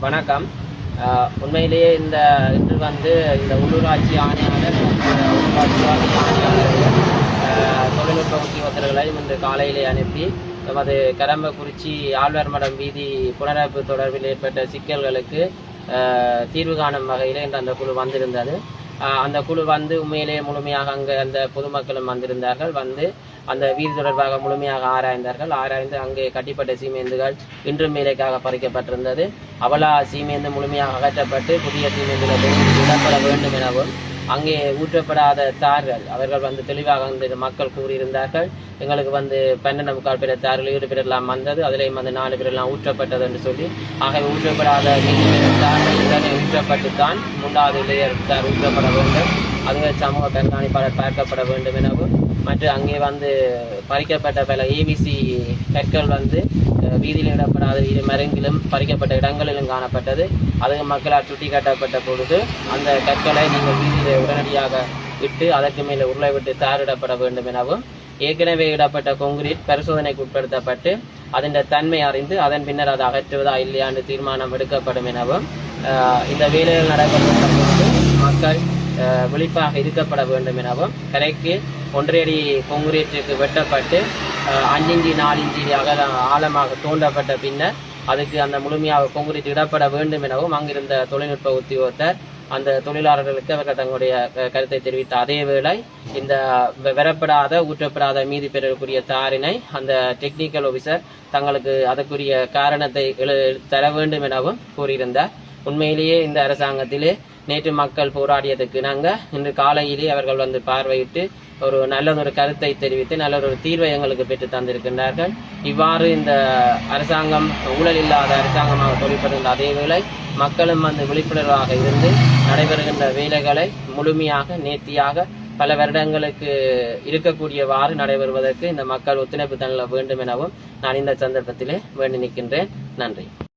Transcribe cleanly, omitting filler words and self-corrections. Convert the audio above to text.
வணக்கம். உண்மையிலேயே இன்று இந்த உள்ளூராட்சி ஆணையாளர் தொழில்நுட்ப உத்தியோகத்தர்களையும் இன்று காலையிலே அனுப்பி நமது கரம்பக்குறிச்சி ஆழ்வார்மடம் வீதி புனரமைப்பு தொடர்பில் ஏற்பட்ட சிக்கல்களுக்கு தீர்வு காணும் வகையில் இன்று அந்த குழு வந்திருந்தது. அந்த குழு உண்மையிலேயே முழுமையாக அங்கு அந்த பொதுமக்களும் வந்திருந்தார்கள். அந்த வீதி தொடர்பாக முழுமையாக ஆராய்ந்து அங்கே கட்டிப்பட்ட சீமேந்துகள் இன்றும் வேலைக்காக பறிக்கப்பட்டிருந்தது. அவலா சீமேந்து முழுமையாக அகற்றப்பட்டு புதிய சீமேந்துகள் இடப்பட வேண்டும் எனவும் அங்கே ஊற்றப்படாத தார்கள் அவர்கள் தெளிவாக மக்கள் கூறியிருந்தார்கள். எங்களுக்கு 12.25 பேர் தார்கள் 7 பேர் எல்லாம் வந்தது, அதிலேயும் 4 பேர் எல்லாம் ஊற்றப்பட்டது என்று சொல்லி, ஆகவே ஊற்றப்படாத தார்கள் ஊற்றப்பட்டுத்தான் 3வது லேயர் தார் ஊற்றப்பட வேண்டும். அதுவே சமூக கண்காணிப்பாளர் பார்க்கப்பட வேண்டும் எனவும் மற்றும் அங்கே பறிக்கப்பட்ட பல ஏபிசி கற்கள் வீதியில் இடப்படாத இரு மரங்கிலும் பறிக்கப்பட்ட இடங்களிலும் காணப்பட்டது. அது மக்களால் சுட்டி காட்டப்பட்ட பொழுது அந்த கற்களை நீங்கள் வீதியில் உடனடியாக விட்டு அதற்கு மேலே உருளை விட்டு தாரிடப்பட வேண்டும் எனவும் ஏற்கனவே இடப்பட்ட கொங்கிரீட் பரிசோதனைக்கு உட்படுத்தப்பட்டு அதன் தன்மை அறிந்து அதன் பின்னர் அதை அகற்றுவதா இல்லையா என்று தீர்மானம் எடுக்கப்படும் எனவும் இந்த வேலைகள் நடைபெறுகின்ற பொழுது மக்கள் விழிப்பாக இருக்கப்பட வேண்டும் எனவும் கரைக்கு 1.5 அடி கொங்கிரீட்டுக்கு வெட்டப்பட்டு 5 இன்ச்சு 4 இன்ச்சு ஆழமாக தோண்டப்பட்ட பின்னர் அதுக்கு அந்த முழுமையாக கொங்கிரீட் இடப்பட வேண்டும் எனவும் அங்கிருந்த தொழில்நுட்ப உத்தியோகத்தர் அந்த தொழிலாளர்களுக்கு அவர்கள் தங்களுடைய கருத்தை தெரிவித்த அதே வேளை இந்த பெறப்படாத ஊற்றப்படாத மீதி பெறக்கூடிய தாரினை அந்த டெக்னிக்கல் ஆபிசர் தங்களுக்கு அதற்குரிய காரணத்தை தர வேண்டும் எனவும் கூறியிருந்தார். உண்மையிலேயே இந்த அரசாங்கத்திலே நேற்று மக்கள் போராடியதுக்கு இன்று காலையிலே அவர்கள் பார்வையிட்டு ஒரு நல்லதொரு கருத்தை தெரிவித்து நல்லதொரு தீர்வை எங்களுக்கு பெற்று தந்திருக்கின்றார்கள். இவ்வாறு இந்த அரசாங்கம் ஊழல் இல்லாத அரசாங்கமாக தொழிற்படுகின்ற அதே வேளை மக்களும் விழிப்புணர்வாக இருந்து நடைபெறுகின்ற வேலைகளை முழுமையாக நேர்த்தியாக பல வருடங்களுக்கு இருக்கக்கூடியவாறு நடைபெறுவதற்கு இந்த மக்கள் ஒத்துழைப்பு தள்ள வேண்டும் எனவும் நான் இந்த சந்தர்ப்பத்திலே வேண்டி நிற்கின்றேன். நன்றி.